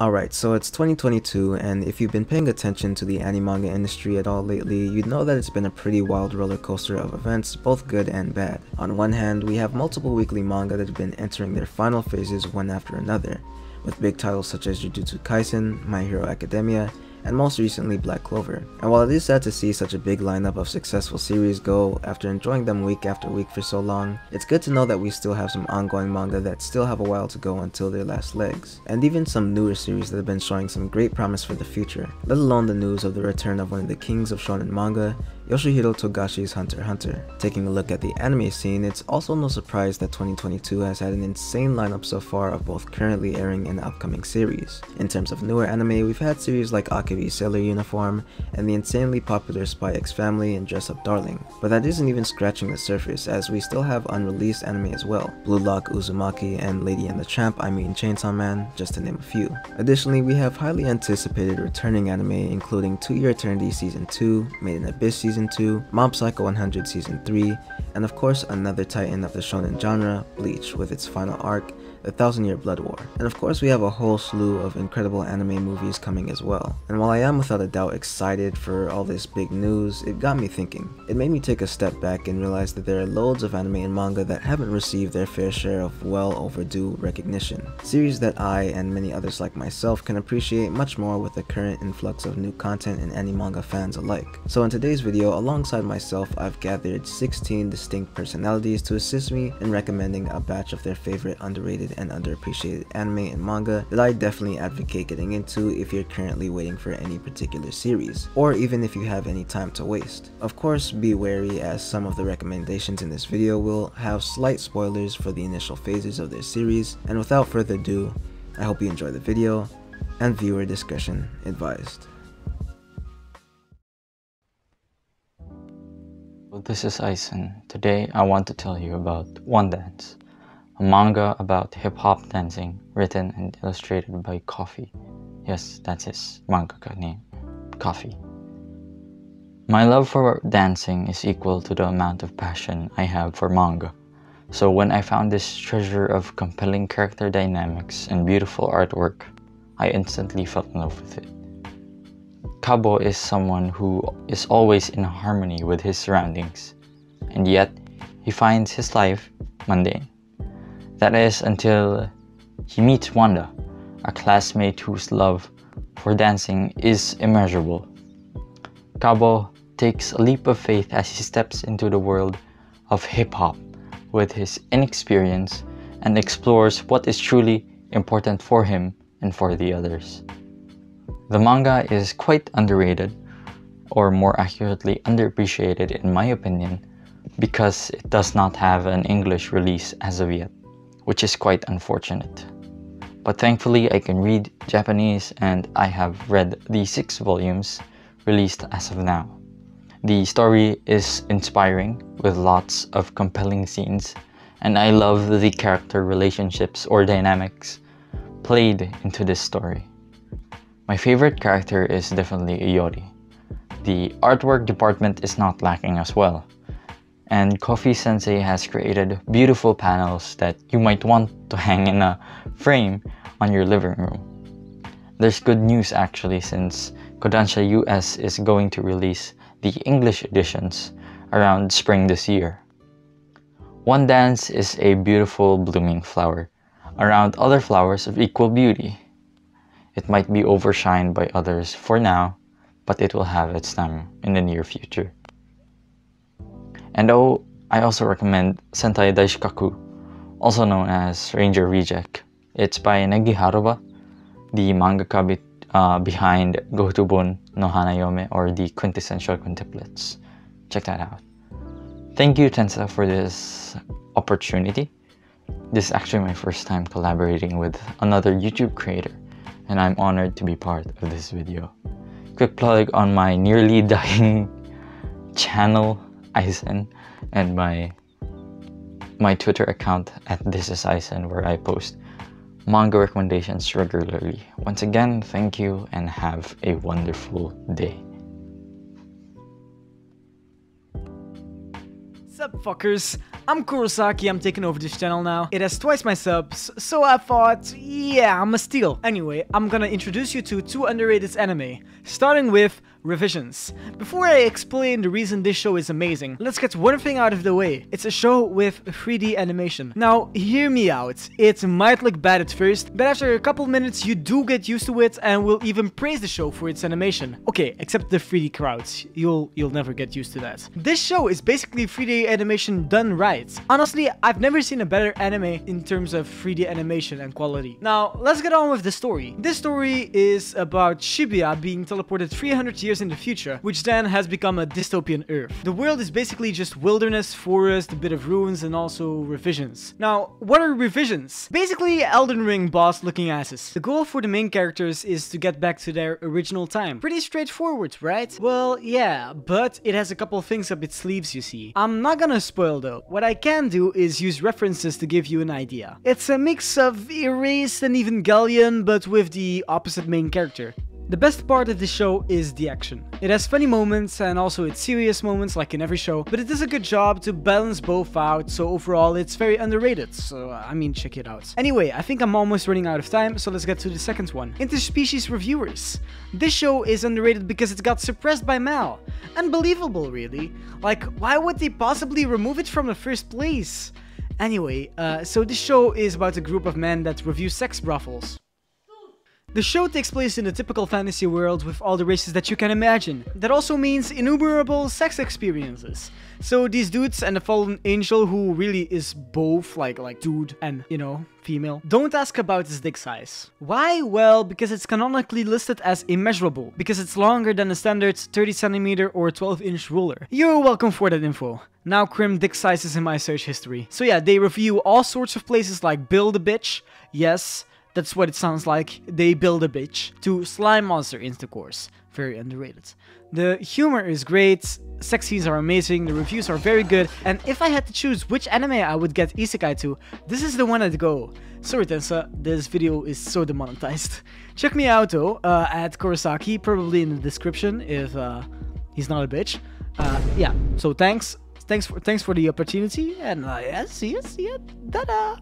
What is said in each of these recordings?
Alright, so it's 2022, and if you've been paying attention to the Animanga industry at all lately, you'd know that it's been a pretty wild roller coaster of events, both good and bad. On one hand, we have multiple weekly manga that have been entering their final phases one after another, with big titles such as Jujutsu Kaisen, My Hero Academia, and most recently Black Clover. And while it is sad to see such a big lineup of successful series go after enjoying them week after week for so long, it's good to know that we still have some ongoing manga that still have a while to go until their last legs, and even some newer series that have been showing some great promise for the future, let alone the news of the return of one of the kings of shonen manga, Yoshihiro Togashi's Hunter x Hunter. Taking a look at the anime scene, it's also no surprise that 2022 has had an insane lineup so far of both currently airing and upcoming series. In terms of newer anime, we've had series like Akebi's Sailor Uniform, and the insanely popular Spy X Family and Dress Up Darling. But that isn't even scratching the surface, as we still have unreleased anime as well. Blue Lock Uzumaki and Lady and the Tramp, Chainsaw Man, just to name a few. Additionally, we have highly anticipated returning anime including To Your Eternity Season 2, Made in Abyss Season 2, Mob Psycho 100 Season 3, and of course another titan of the shonen genre, Bleach, with its final arc, The Thousand Year Blood War. And of course we have a whole slew of incredible anime movies coming as well. And while I am without a doubt excited for all this big news, it got me thinking. It made me take a step back and realize that there are loads of anime and manga that haven't received their fair share of well overdue recognition. Series that I and many others like myself can appreciate much more with the current influx of new content and Animanga fans alike. So in today's video, alongside myself, I've gathered 16 distinct personalities to assist me in recommending a batch of their favorite underrated and underappreciated anime and manga that I definitely advocate getting into if you're currently waiting for any particular series, or even if you have any time to waste. Of course, be wary, as some of the recommendations in this video will have slight spoilers for the initial phases of their series, and without further ado, I hope you enjoy the video, and viewer discretion advised. This is Eissen. Today I want to tell you about WonDance, a manga about hip-hop dancing written and illustrated by Coffee. Yes, that's his mangaka name, Coffee. My love for dancing is equal to the amount of passion I have for manga. So when I found this treasure of compelling character dynamics and beautiful artwork, I instantly fell in love with it. Kabo is someone who is always in harmony with his surroundings, and yet he finds his life mundane. That is until he meets Wanda, a classmate whose love for dancing is immeasurable. Kabo takes a leap of faith as he steps into the world of hip-hop with his inexperience and explores what is truly important for him and for the others. The manga is quite underrated, or more accurately underappreciated in my opinion, because it does not have an English release as of yet, which is quite unfortunate. But thankfully I can read Japanese, and I have read the 6 volumes released as of now. The story is inspiring with lots of compelling scenes, and I love the character relationships or dynamics played into this story. My favorite character is definitely Iori. The artwork department is not lacking as well, and Coffee Sensei has created beautiful panels that you might want to hang in a frame on your living room. There's good news actually, since Kodansha US is going to release the English editions around spring this year. WonDance is a beautiful blooming flower around other flowers of equal beauty. It might be overshined by others for now, but it will have its time in the near future. And I also recommend Sentai Daishikaku, also known as Ranger Reject. It's by Negi Haruba, the mangaka behind Gotobun no Hanayome, or the quintessential quintuplets. Check that out. Thank you, Tensa, for this opportunity. This is actually my first time collaborating with another YouTube creator, and I'm honored to be part of this video. Quick plug on my nearly dying channel, Eissen, and my Twitter account at @thisiseissen, where I post manga recommendations regularly. Once again, thank you and have a wonderful day. Sup fuckers, I'm Korosaki, I'm taking over this channel now. It has twice my subs, so I thought, yeah, I'm a steal. Anyway, I'm gonna introduce you to 2 underrated anime, starting with Revisions. Before I explain the reason this show is amazing, let's get one thing out of the way. It's a show with 3D animation. Now, hear me out. It might look bad at first, but after a couple minutes you do get used to it and will even praise the show for its animation. Okay, except the 3D crowds. You'll never get used to that. This show is basically 3D animation done right. Honestly, I've never seen a better anime in terms of 3D animation and quality. Now, let's get on with the story. This story is about Shibuya being teleported 300 years in the future, which then has become a dystopian Earth. The world is basically just wilderness, forest, a bit of ruins, and also revisions. Now, what are revisions? Basically, Elden Ring boss looking asses. The goal for the main characters is to get back to their original time. Pretty straightforward, right? Well, yeah, but it has a couple things up its sleeves, you see. I'm not gonna spoil though. What I can do is use references to give you an idea. It's a mix of Erased and Evangelion, but with the opposite main character. The best part of the show is the action. It has funny moments and also its serious moments like in every show, but it does a good job to balance both out, so overall it's very underrated, so I mean check it out. Anyway, I think I'm almost running out of time, so let's get to the second one. Interspecies Reviewers. This show is underrated because it got suppressed by Mal. Unbelievable really. Like, why would they possibly remove it from the first place? Anyway, so this show is about a group of men that review sex brothels. The show takes place in a typical fantasy world with all the races that you can imagine. That also means innumerable sex experiences. So these dudes and the fallen angel, who really is both like dude and, you know, female, don't ask about his dick size. Why? Well, because it's canonically listed as immeasurable, because it's longer than the standard 30cm or 12-inch ruler. You're welcome for that info. Now crim dick sizes in my search history. So yeah, they review all sorts of places like Build a Bitch, yes, that's what it sounds like, they build a bitch, to slime monster intercourse. Very underrated. The humor is great, sex scenes are amazing, the reviews are very good, and if I had to choose which anime I would get isekai to, this is the one I'd go. Sorry Tensa, this video is so demonetized. Check me out though, at Korosaki, probably in the description if he's not a bitch. Yeah, so thanks for the opportunity, and yeah, see ya, ta-da!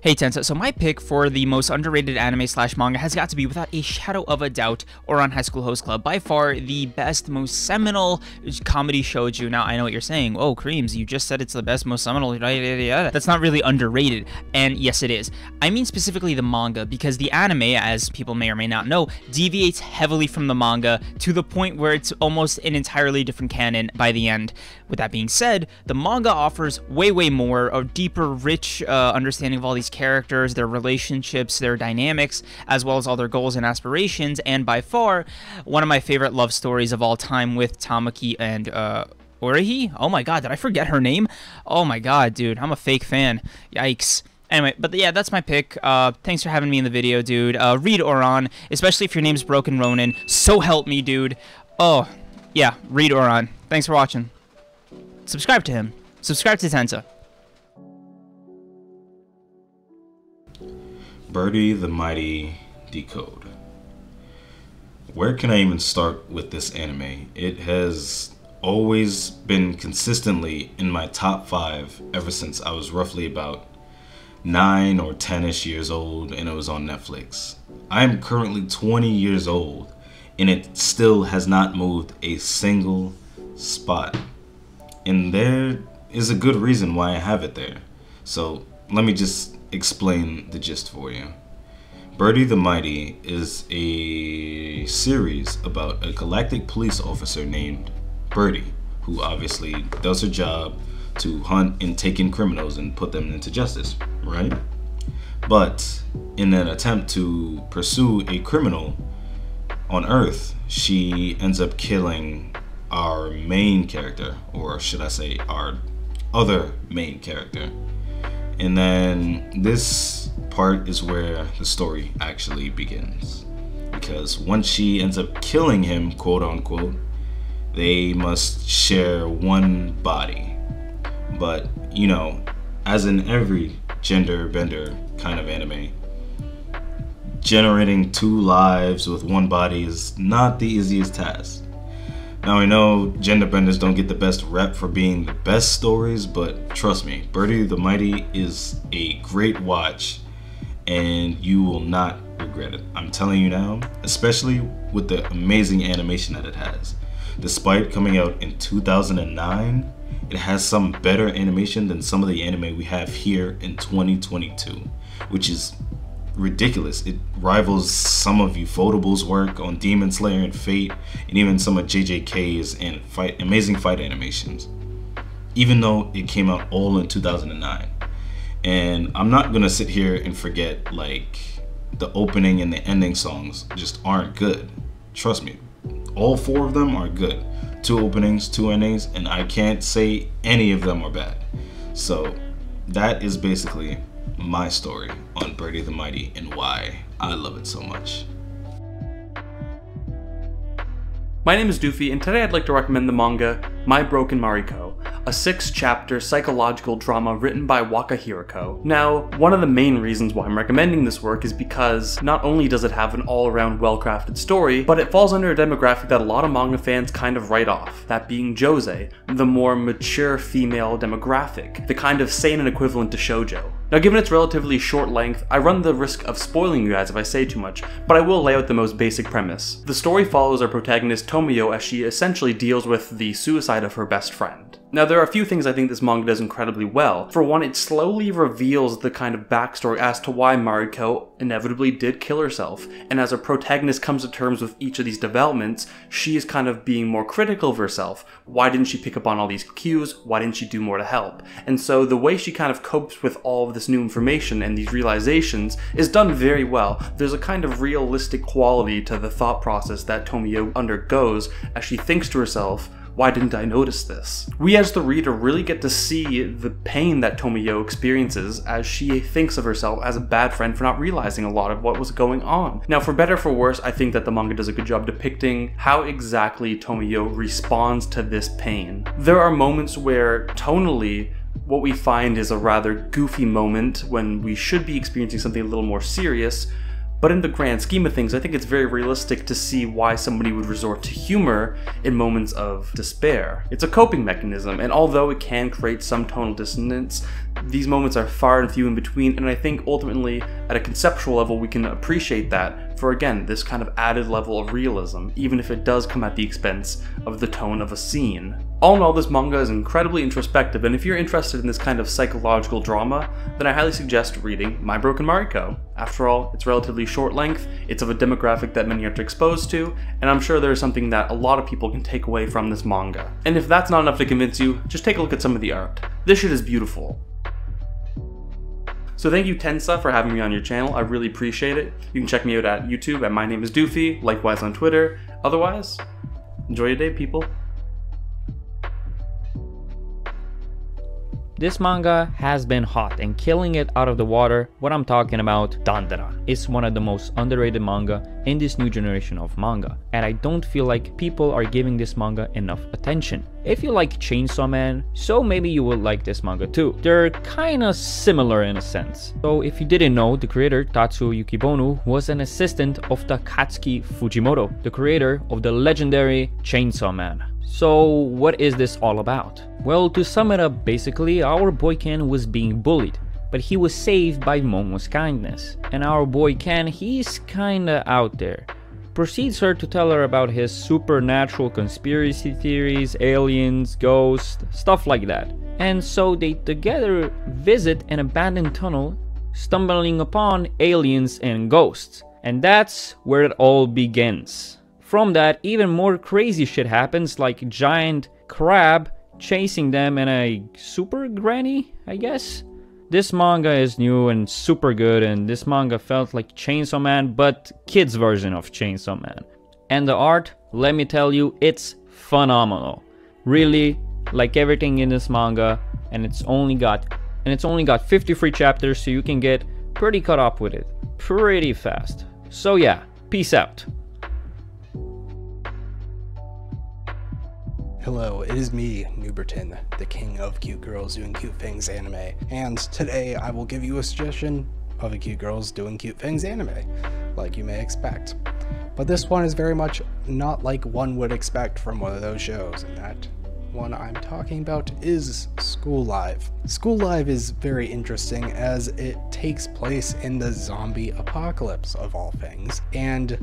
Hey Tensa, so my pick for the most underrated anime slash manga has got to be, without a shadow of a doubt, Ouran High School Host Club. By far the best, most seminal comedy shoujo. Now I know what you're saying. Oh, Kreams, you just said it's the best, most seminal. That's not really underrated, and yes it is. I mean specifically the manga, because the anime, as people may or may not know, deviates heavily from the manga to the point where it's almost an entirely different canon by the end. With that being said, the manga offers way more, a deeper, rich understanding of all these characters, their relationships, their dynamics, as well as all their goals and aspirations, and by far one of my favorite love stories of all time with Tamaki and Orihi. Oh my god, did I forget her name? Oh my god, dude, I'm a fake fan. Yikes. Anyway, but yeah, that's my pick. Thanks for having me in the video, dude. Read Ouran, especially if your name's Broken Ronin. So help me, dude. Oh, yeah, read Ouran. Thanks for watching. Subscribe to him. Subscribe to Tensa. Birdy the Mighty Decode. Where can I even start with this anime? It has always been consistently in my top 5 ever since I was roughly about 9 or 10ish years old and it was on Netflix. I am currently 20 years old and it still has not moved a single spot. And there is a good reason why I have it there. So let me just explain the gist for you. Birdy the Mighty is a series about a galactic police officer named Birdy, who obviously does her job to hunt and take in criminals and put them into justice, right? But in an attempt to pursue a criminal on Earth, she ends up killing our main character, or should I say our other main character. And then this part is where the story actually begins, because once she ends up killing him, quote unquote, they must share one body. But you know, as in every gender bender kind of anime, generating 2 lives with one body is not the easiest task. Now I know gender benders don't get the best rep for being the best stories, but trust me, Birdy the Mighty is a great watch and you will not regret it. I'm telling you now, especially with the amazing animation that it has. Despite coming out in 2009, it has some better animation than some of the anime we have here in 2022, which is ridiculous. It rivals some of Ufotable's work on Demon Slayer and Fate, and even some of JJK's and amazing fight animations, even though it came out all in 2009. And I'm not gonna sit here and forget, like, the opening and the ending songs just aren't good. Trust me, all 4 of them are good. 2 openings, 2 endings, and I can't say any of them are bad. So that is basically my story on Birdy the Mighty and why I love it so much. My name is Doofy, and today I'd like to recommend the manga My Broken Mariko, a 6-chapter psychological drama written by Wakahiroko. Now, one of the main reasons why I'm recommending this work is because not only does it have an all-around well-crafted story, but it falls under a demographic that a lot of manga fans kind of write off, that being josei, the more mature female demographic, the kind of seinen equivalent to shoujo. Now, given its relatively short length, I run the risk of spoiling you guys if I say too much, but I will lay out the most basic premise. The story follows our protagonist Tomoyo as she essentially deals with the suicide of her best friend. Now, there are a few things I think this manga does incredibly well. For one, it slowly reveals the kind of backstory as to why Mariko inevitably did kill herself, and as our protagonist comes to terms with each of these developments, she is kind of being more critical of herself. Why didn't she pick up on all these cues? Why didn't she do more to help? And so the way she kind of copes with all of this new information and these realizations is done very well. There's a kind of realistic quality to the thought process that Tomoyo undergoes as she thinks to herself, why didn't I notice this? We as the reader really get to see the pain that Tomoyo experiences as she thinks of herself as a bad friend for not realizing a lot of what was going on. Now, for better or for worse, I think that the manga does a good job depicting how exactly Tomoyo responds to this pain. There are moments where, tonally, what we find is a rather goofy moment when we should be experiencing something a little more serious, but in the grand scheme of things, I think it's very realistic to see why somebody would resort to humor in moments of despair. It's a coping mechanism, and although it can create some tonal dissonance, these moments are far and few in between, and I think ultimately, at a conceptual level, we can appreciate that for, again, this kind of added level of realism, even if it does come at the expense of the tone of a scene. All in all, this manga is incredibly introspective, and if you're interested in this kind of psychological drama, then I highly suggest reading My Broken Mariko. After all, it's relatively short length, it's of a demographic that many aren't exposed to, and I'm sure there's something that a lot of people can take away from this manga. And if that's not enough to convince you, just take a look at some of the art. This shit is beautiful. So thank you Tensa for having me on your channel, I really appreciate it. You can check me out at YouTube at mynameisdoofy, likewise on Twitter. Otherwise, enjoy your day, people. This manga has been hot and killing it out of the water. What I'm talking about, Dandadan. It's one of the most underrated manga in this new generation of manga, and I don't feel like people are giving this manga enough attention. If you like Chainsaw Man, so maybe you will like this manga too. They're kinda similar in a sense. So if you didn't know, the creator, Tatsuo Yukibonu, was an assistant of Takatsuki Fujimoto, the creator of the legendary Chainsaw Man. So what is this all about? Well, to sum it up, basically, our boy Ken was being bullied, but he was saved by Momo's kindness. And our boy Ken, he's kinda out there. Proceeds her to tell her about his supernatural conspiracy theories, aliens, ghosts, stuff like that. And so they together visit an abandoned tunnel, stumbling upon aliens and ghosts. And that's where it all begins. From that, even more crazy shit happens, like a giant crab chasing them and a super granny, I guess? This manga is new and super good, and this manga felt like Chainsaw Man, but kids' version of Chainsaw Man. And the art, let me tell you, it's phenomenal. Really, like everything in this manga, and it's only got 50 free chapters, so you can get pretty caught up with it pretty fast. So yeah, peace out. Hello, it is me, Nooberton, the king of cute girls doing cute things anime, and today I will give you a suggestion of a cute girls doing cute things anime, like you may expect. But this one is very much not like one would expect from one of those shows, and that one I'm talking about is School Live. School Live is very interesting as it takes place in the zombie apocalypse of all things, and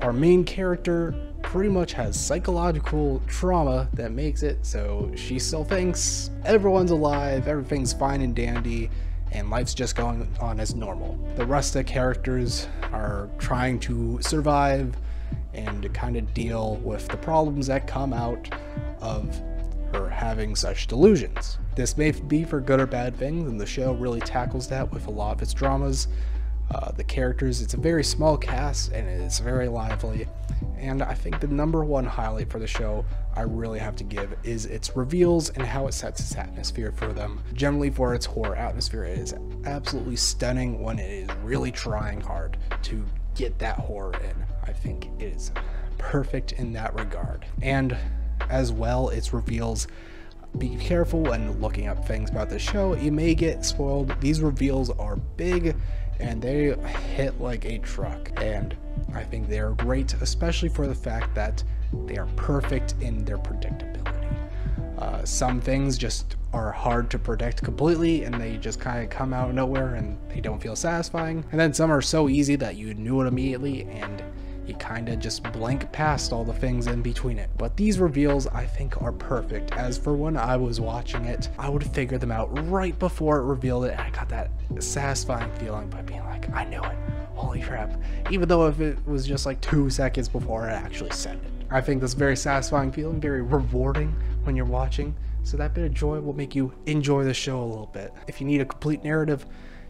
our main character pretty much has psychological trauma that makes it so she still thinks everyone's alive, everything's fine and dandy, and life's just going on as normal. The rest of the characters are trying to survive and kind of deal with the problems that come out of her having such delusions. This may be for good or bad things, and the show really tackles that with a lot of its dramas. The characters, it's a very small cast and it's very lively, and I think the number one highlight for the show I really have to give is its reveals and how it sets its atmosphere for them. Generally for its horror atmosphere, it is absolutely stunning when it is really trying hard to get that horror in. I think it is perfect in that regard. And as well, its reveals, be careful when looking up things about the show, you may get spoiled. These reveals are big and they hit like a truck, and I think they are great, especially for the fact that they are perfect in their predictability. Some things just are hard to predict completely and they just kind of come out of nowhere and they don't feel satisfying, and then some are so easy that you knew it immediately and you kind of just blank past all the things in between it. But these reveals I think are perfect, as for when I was watching it, I would figure them out right before it revealed it, and I got that satisfying feeling by being like, I knew it, holy crap, even though if it was just like 2 seconds before I actually said it. I think that's very satisfying feeling, very rewarding when you're watching, so that bit of joy will make you enjoy the show a little bit. If you need a complete narrative,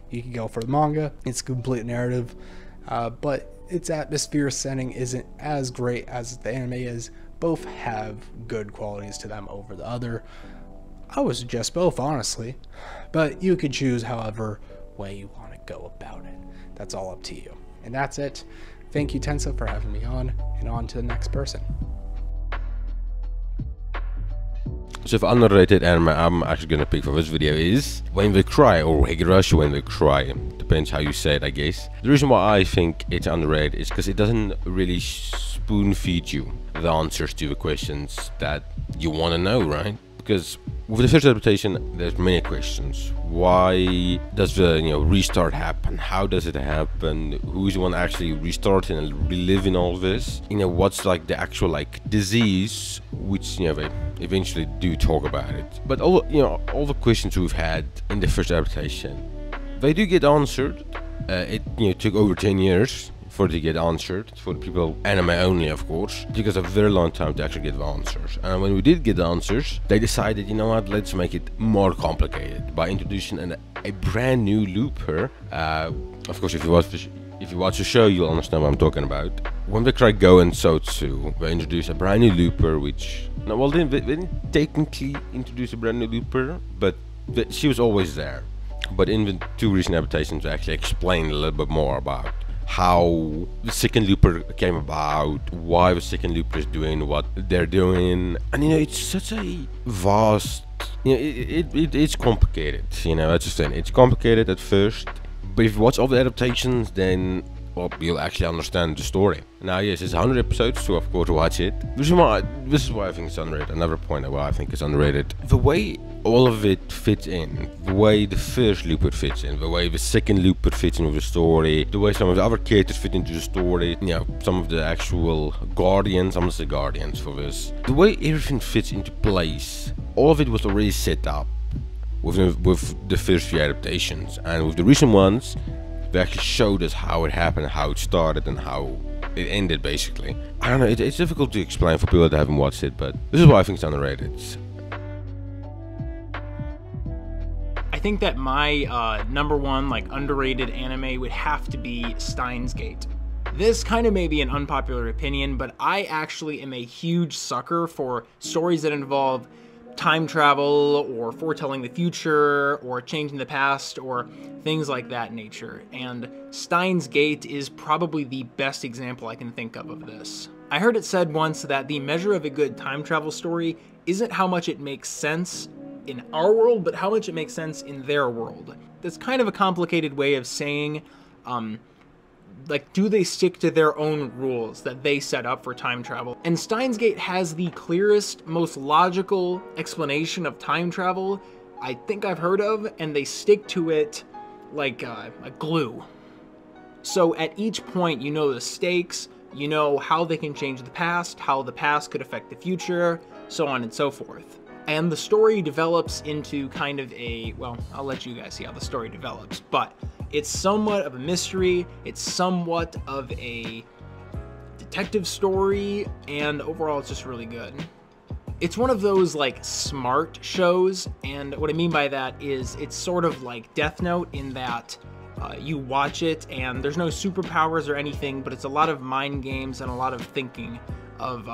you can go for the manga. It's a complete narrative, but its atmosphere setting isn't as great as the anime is. Both have good qualities to them over the other. I would suggest both, honestly, but you could choose however way you want to go about it. That's all up to you. And that's it. Thank you, Tensa, for having me on, and on to the next person. So for underrated anime I'm actually gonna pick for this video is When We Cry, or Higurashi When We Cry. Depends how you say it, I guess. The reason why I think it's underrated is because it doesn't really spoon feed you the answers to the questions that you want to know, right? Because with the first adaptation, there's many questions. Why does the restart happen? How does it happen? Who's the one actually restarting and reliving all this? What's like the actual like disease, which they eventually do talk about it. But all the questions we've had in the first adaptation, they do get answered. It took over 10 years for it to get answered, for the people anime only, of course. It took us a very long time to actually get the answers, and when we did get the answers, they decided, you know what, let's make it more complicated by introducing a brand new looper. Of course, if you watch the show, you'll understand what I'm talking about. When they try Go and Sotsu, they introduce a brand new looper, which they didn't technically introduce a brand new looper, but she was always there. But in the 2 recent adaptations, they actually explain a little bit more about how the second looper came about, why the second looper is doing what they're doing, and it's such a vast, it's complicated, that's the thing. It's complicated at first, but if you watch all the adaptations, then you'll actually understand the story. Now, yes, it's 100 episodes, so of course watch it. This is why I think it's underrated. Another point why I think it's underrated: the way all of it fits in, the way the first looper fits in, the way the second looper fits in with the story, the way some of the other characters fit into the story, some of the actual guardians, I'm gonna say guardians for this, the way everything fits into place. All of it was already set up with the first few adaptations, and with the recent ones, they actually showed us how it happened, how it started, and how it ended, basically. I don't know, it's difficult to explain for people that haven't watched it, but this is why I think it's underrated. I think that my number one underrated anime would have to be Steins Gate. This kind of may be an unpopular opinion, but I actually am a huge sucker for stories that involve time travel or foretelling the future or changing the past or things like that nature, and Steins Gate is probably the best example I can think of this. I heard it said once that the measure of a good time travel story isn't how much it makes sense in our world, but how much it makes sense in their world. That's kind of a complicated way of saying Like, do they stick to their own rules that they set up for time travel? And Steins Gate has the clearest, most logical explanation of time travel I think I've heard of, and they stick to it like glue. So at each point, you know the stakes, you know how they can change the past, how the past could affect the future, so on and so forth. And the story develops into kind of a, well, I'll let you guys see how the story develops, but it's somewhat of a mystery, it's somewhat of a detective story, and overall it's just really good. It's one of those like smart shows, and what I mean by that is it's sort of like Death Note in that you watch it and there's no superpowers or anything, but it's a lot of mind games and a lot of thinking of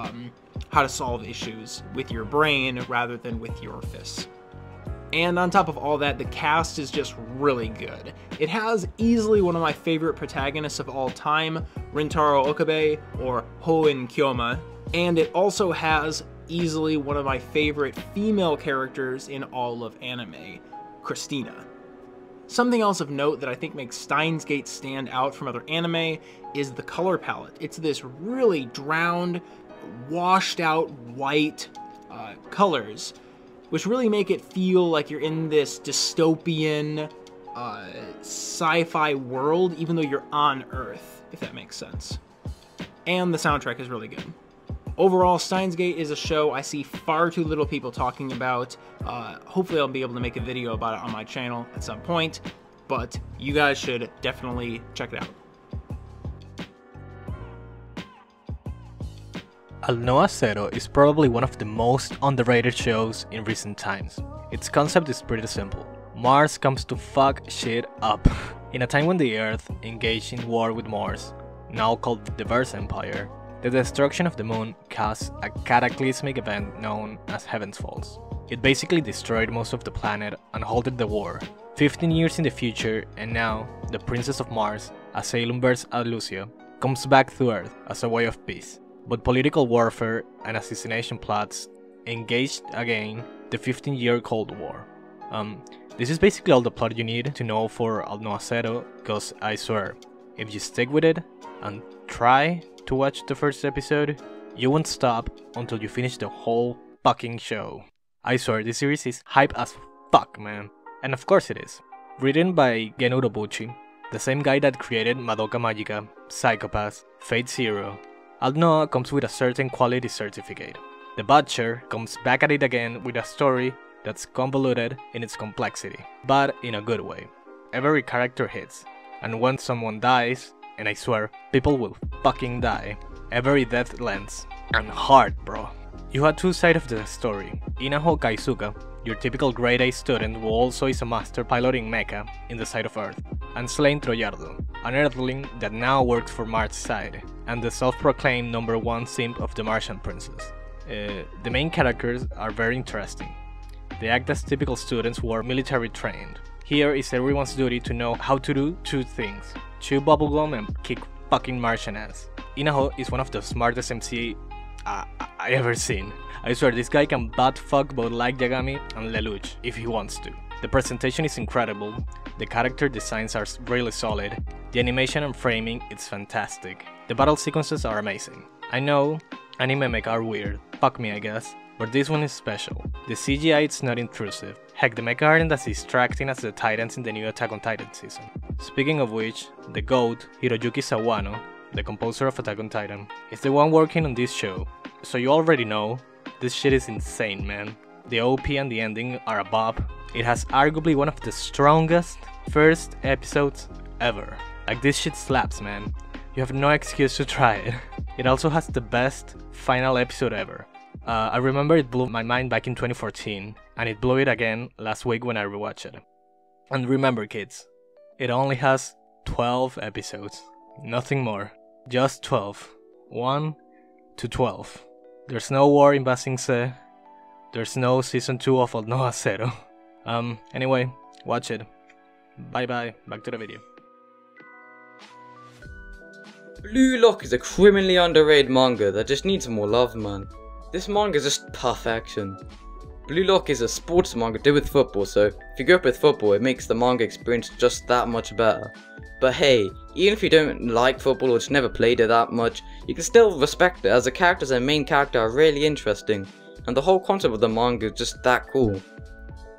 how to solve issues with your brain rather than with your fists. And on top of all that, the cast is just really good. It has easily one of my favorite protagonists of all time, Rintaro Okabe, or Hoen Kyoma, and it also has easily one of my favorite female characters in all of anime, Christina. Something else of note that I think makes Steins Gate stand out from other anime is the color palette. It's this really drowned, washed out white colors, which really make it feel like you're in this dystopian sci-fi world, even though you're on Earth, if that makes sense. And the soundtrack is really good. Overall, Steins Gate is a show I see far too little people talking about. Hopefully I'll be able to make a video about it on my channel at some point, but you guys should definitely check it out. Aldnoah.Zero is probably one of the most underrated shows in recent times. Its concept is pretty simple. Mars comes to fuck shit up. In a time when the Earth engaged in war with Mars, now called the Diverse Empire, the destruction of the moon caused a cataclysmic event known as Heaven's Falls. It basically destroyed most of the planet and halted the war. 15 years in the future, and now, the Princess of Mars, Asylum vs. Lucia, comes back to Earth as a way of peace. But political warfare and assassination plots engaged again the 15-year Cold War. This is basically all the plot you need to know for Aldnoah.Zero, cause I swear, if you stick with it and try to watch the first episode, you won't stop until you finish the whole fucking show. I swear, this series is hype as fuck, man. And of course it is. Written by Gen Urobuchi, the same guy that created Madoka Magica, Psychopass, Fate Zero, Aldnoah comes with a certain quality certificate. The Butcher comes back at it again with a story that's convoluted in its complexity, but in a good way. Every character hits, and when someone dies, and I swear, people will fucking die, every death lands, and hard, bro. You had two sides of the story. Inaho Kaisuka, your typical grade A student who also is a master piloting mecha in the side of Earth, and Slain Troyardo, an Earthling that now works for Mars' side, and the self-proclaimed #1 simp of the Martian Princess. The main characters are very interesting. They act as typical students who are military trained. Here is everyone's duty to know how to do two things: chew bubblegum and kick fucking Martian ass. Inaho is one of the smartest MC I ever seen. I swear this guy can butt fuck both like Yagami and Lelouch if he wants to. The presentation is incredible, the character designs are really solid, the animation and framing is fantastic, the battle sequences are amazing. I know, anime mecha are weird, fuck me I guess, but this one is special. The CGI is not intrusive, heck the mecha aren't as distracting as the Titans in the new Attack on Titan season. Speaking of which, the GOAT, Hiroyuki Sawano, the composer of Attack on Titan, is the one working on this show, so you already know, this shit is insane, man. The OP and the ending are a bop. It has arguably one of the strongest first episodes ever. Like, this shit slaps, man. You have no excuse to try it. It also has the best final episode ever. I remember it blew my mind back in 2014, and it blew it again last week when I rewatched it. And remember kids, it only has 12 episodes, nothing more. Just 12. 1 to 12. There's no war in Ba Sing Se. There's no season 2 of Aldnoah.Zero. Anyway, watch it. Bye bye, back to the video. Blue Lock is a criminally underrated manga that just needs more love, man. This manga is just perfection. Blue Lock is a sports manga did with football, so if you grew up with football, it makes the manga experience just that much better. But hey, even if you don't like football or just never played it that much, you can still respect it as the characters and main character are really interesting, and the whole concept of the manga is just that cool.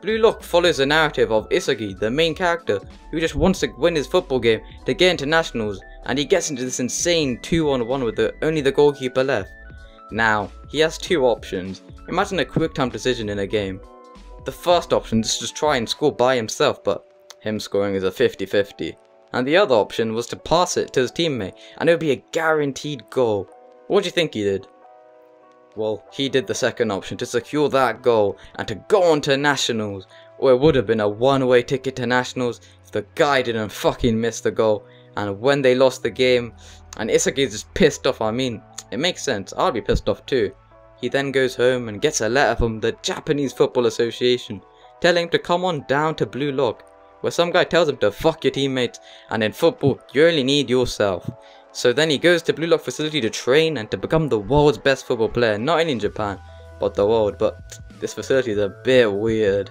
Blue Lock follows the narrative of Isagi, the main character, who just wants to win his football game to get into nationals, and he gets into this insane 2-on-1 with only the goalkeeper left. Now, he has two options. Imagine a quick time decision in a game. The first option is to just try and score by himself, but him scoring is a 50-50. And the other option was to pass it to his teammate, and it would be a guaranteed goal. What do you think he did? Well, he did the second option to secure that goal and to go on to nationals, or it would have been a one-way ticket to nationals if the guy didn't fucking miss the goal. And when they lost the game, and Isagi is just pissed off, I mean, it makes sense, I'd be pissed off too. He then goes home and gets a letter from the Japanese Football Association, telling him to come on down to Blue Lock, where some guy tells him to fuck your teammates, and in football, you only need yourself. So then he goes to Blue Lock facility to train and to become the world's best football player, not only in Japan, but the world. But this facility is a bit weird.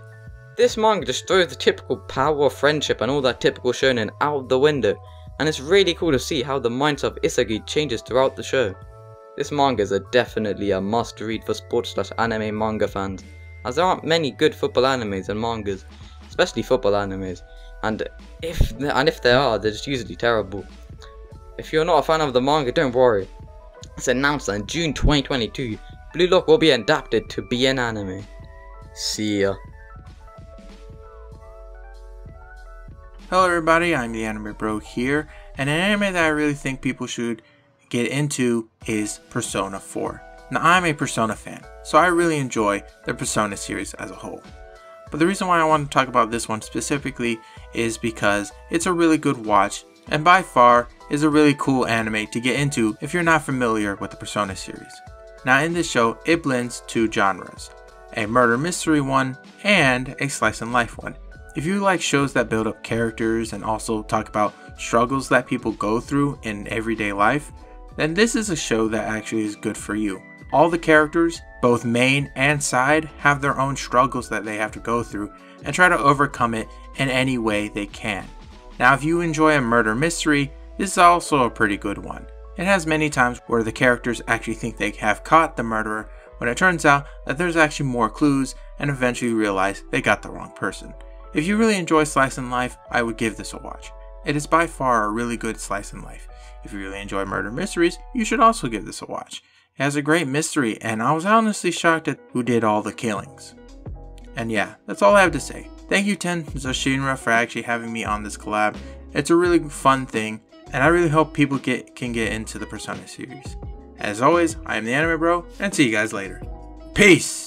This manga just throws the typical power of friendship and all that typical shonen out the window, and it's really cool to see how the mindset of Isagi changes throughout the show. This manga is definitely a must read for sports/anime manga fans, as there aren't many good football animes and mangas, especially football animes, and if there are, they're just usually terrible. If you're not a fan of the manga, don't worry. It's announced that in June 2022, Blue Lock will be adapted to be an anime. See ya. Hello everybody, I'm the Anime Bro here, and an anime that I really think people should get into is Persona 4. Now I'm a Persona fan, so I really enjoy the Persona series as a whole. But the reason why I want to talk about this one specifically is because it's a really good watch, and by far is a really cool anime to get into if you're not familiar with the Persona series. Now in this show, it blends two genres, a murder mystery one and a slice and life one. If you like shows that build up characters and also talk about struggles that people go through in everyday life, then this is a show that actually is good for you. All the characters, both main and side, have their own struggles that they have to go through and try to overcome it in any way they can. Now if you enjoy a murder mystery, this is also a pretty good one. It has many times where the characters actually think they have caught the murderer, when it turns out that there's actually more clues and eventually realize they got the wrong person. If you really enjoy slice and life, I would give this a watch. It is by far a really good slice and life. If you really enjoy murder mysteries, you should also give this a watch. It has a great mystery, and I was honestly shocked at who did all the killings. And yeah, that's all I have to say. Thank you Ten Zashinra for actually having me on this collab. It's a really fun thing, and I really hope people can get into the Persona series. As always, I am the Anime Bro, and see you guys later. Peace!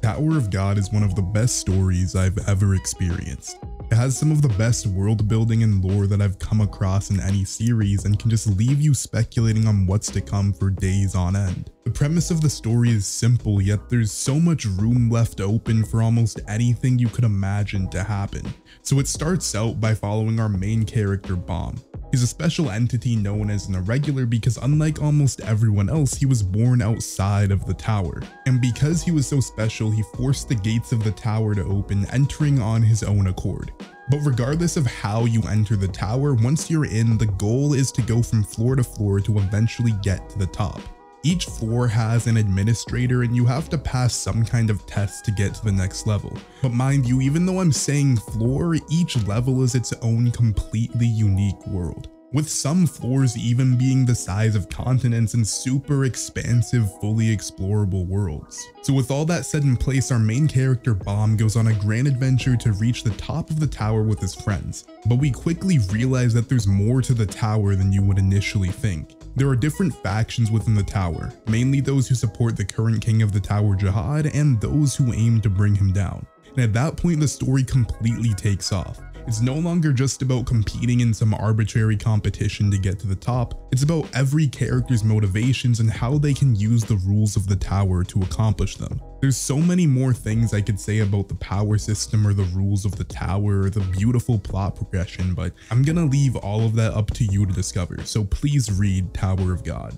Tower of God is one of the best stories I've ever experienced. It has some of the best world building and lore that I've come across in any series and can just leave you speculating on what's to come for days on end. The premise of the story is simple, yet there's so much room left open for almost anything you could imagine to happen. So it starts out by following our main character Bomb. He's a special entity known as an irregular because unlike almost everyone else, he was born outside of the tower. And because he was so special, he forced the gates of the tower to open, entering on his own accord. But regardless of how you enter the tower, once you're in, the goal is to go from floor to floor to eventually get to the top. Each floor has an administrator and you have to pass some kind of test to get to the next level. But mind you, even though I'm saying floor, each level is its own completely unique world, with some floors even being the size of continents and super expansive, fully explorable worlds. So with all that said in place, our main character Bomb goes on a grand adventure to reach the top of the tower with his friends. But we quickly realize that there's more to the tower than you would initially think. There are different factions within the tower, mainly those who support the current king of the tower, Jagaaan, and those who aim to bring him down. And at that point, the story completely takes off. It's no longer just about competing in some arbitrary competition to get to the top, it's about every character's motivations and how they can use the rules of the tower to accomplish them. There's so many more things I could say about the power system or the rules of the tower or the beautiful plot progression, but I'm gonna leave all of that up to you to discover, so please read Tower of God.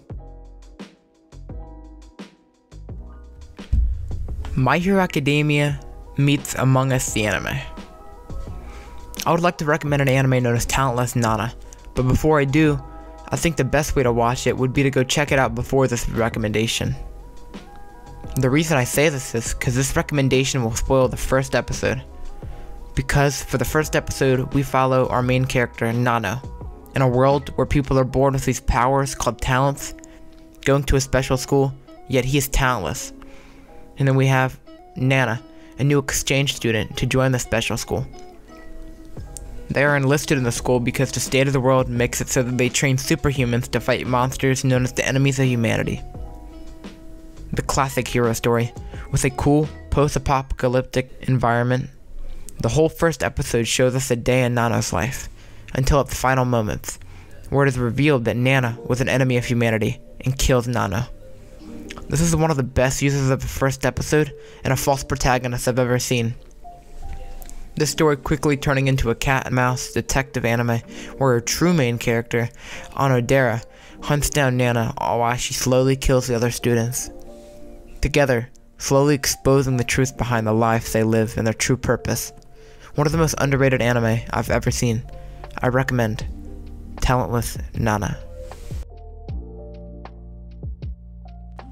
My Hero Academia meets Among Us the anime. I would like to recommend an anime known as Talentless Nana, but before I do, I think the best way to watch it would be to go check it out before this recommendation. The reason I say this is because this recommendation will spoil the first episode. Because for the first episode, we follow our main character, Nano, in a world where people are born with these powers called talents, going to a special school, yet he is talentless. And then we have Nana, a new exchange student, to join the special school. They are enlisted in the school because the state of the world makes it so that they train superhumans to fight monsters known as the enemies of humanity. The classic hero story, with a cool, post-apocalyptic environment. The whole first episode shows us a day in Nana's life, until at the final moments, where it is revealed that Nana was an enemy of humanity and kills Nana. This is one of the best uses of the first episode and a false protagonist I've ever seen. This story quickly turning into a cat and mouse detective anime where a true main character, Onodera, hunts down Nana while she slowly kills the other students. Together, slowly exposing the truth behind the lives they live and their true purpose. One of the most underrated anime I've ever seen. I recommend Talentless Nana.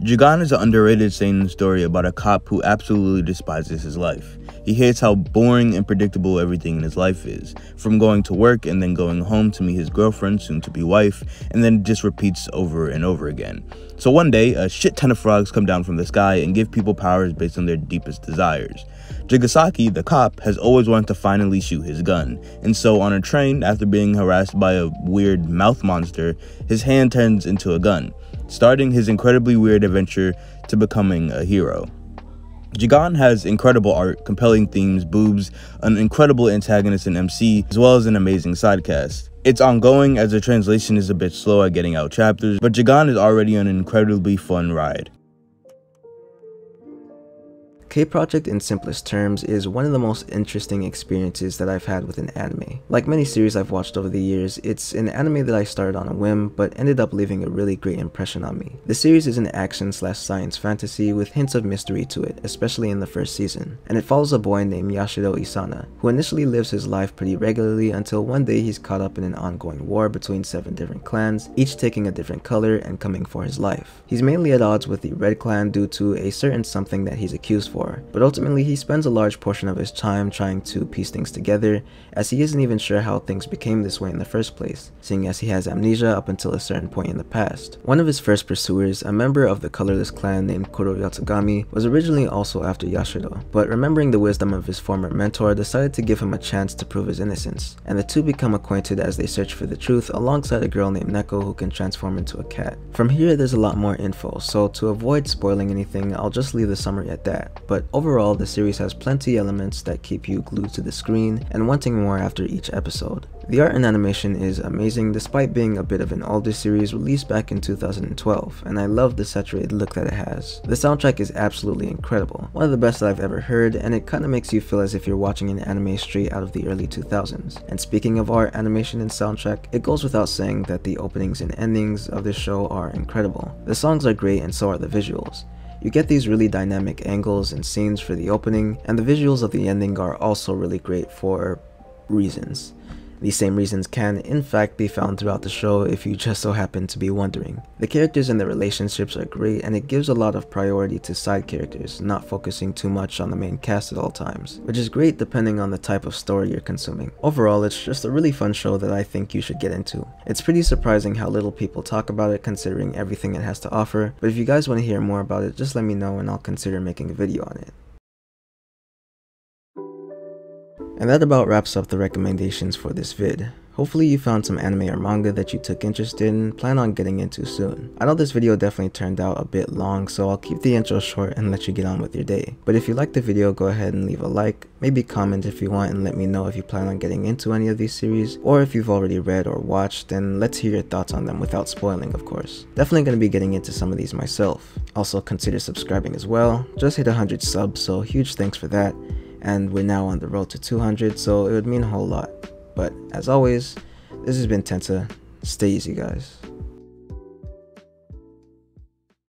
Jagaaan is an underrated seinen story about a cop who absolutely despises his life. He hates how boring and predictable everything in his life is, from going to work and then going home to meet his girlfriend, soon-to-be wife, and then it just repeats over and over again. So one day, a shit ton of frogs come down from the sky and give people powers based on their deepest desires. Jagaaan, the cop, has always wanted to finally shoot his gun, and so on a train, after being harassed by a weird mouth monster, his hand turns into a gun, starting his incredibly weird adventure to becoming a hero. Jagaaan has incredible art, compelling themes, boobs, an incredible antagonist and MC, as well as an amazing sidecast. It's ongoing as the translation is a bit slow at getting out chapters, but Jagaaan is already an incredibly fun ride. K-Project in simplest terms is one of the most interesting experiences that I've had with an anime. Like many series I've watched over the years, it's an anime that I started on a whim, but ended up leaving a really great impression on me. The series is an action/science fantasy with hints of mystery to it, especially in the first season. And it follows a boy named Yashiro Isana, who initially lives his life pretty regularly until one day he's caught up in an ongoing war between 7 different clans, each taking a different color and coming for his life. He's mainly at odds with the Red Clan due to a certain something that he's accused for. But ultimately he spends a large portion of his time trying to piece things together, as he isn't even sure how things became this way in the first place, seeing as he has amnesia up until a certain point in the past. One of his first pursuers, a member of the colorless clan named Koro was originally also after Yashiro, but remembering the wisdom of his former mentor, decided to give him a chance to prove his innocence, and the two become acquainted as they search for the truth alongside a girl named Neko who can transform into a cat. From here there's a lot more info, so to avoid spoiling anything, I'll just leave the summary at that, but overall, the series has plenty elements that keep you glued to the screen and wanting more after each episode. The art and animation is amazing despite being a bit of an older series released back in 2012, and I love the saturated look that it has. The soundtrack is absolutely incredible, one of the best that I've ever heard, and it kinda makes you feel as if you're watching an anime straight out of the early 2000s. And speaking of art, animation, and soundtrack, it goes without saying that the openings and endings of this show are incredible. The songs are great and so are the visuals. You get these really dynamic angles and scenes for the opening, and the visuals of the ending are also really great for reasons. These same reasons can, in fact, be found throughout the show if you just so happen to be wondering. The characters and the relationships are great, and it gives a lot of priority to side characters, not focusing too much on the main cast at all times, which is great depending on the type of story you're consuming. Overall, it's just a really fun show that I think you should get into. It's pretty surprising how little people talk about it considering everything it has to offer, but if you guys want to hear more about it, just let me know and I'll consider making a video on it. And that about wraps up the recommendations for this vid. Hopefully you found some anime or manga that you took interest in and plan on getting into soon. I know this video definitely turned out a bit long, so I'll keep the intro short and let you get on with your day. But if you liked the video, go ahead and leave a like, maybe comment if you want and let me know if you plan on getting into any of these series, or if you've already read or watched, then let's hear your thoughts on them without spoiling, of course. Definitely going to be getting into some of these myself. Also consider subscribing as well. Just hit 100 subs, so huge thanks for that. And we're now on the road to 200, so it would mean a whole lot. But as always, this has been Tensa. Stay easy, guys.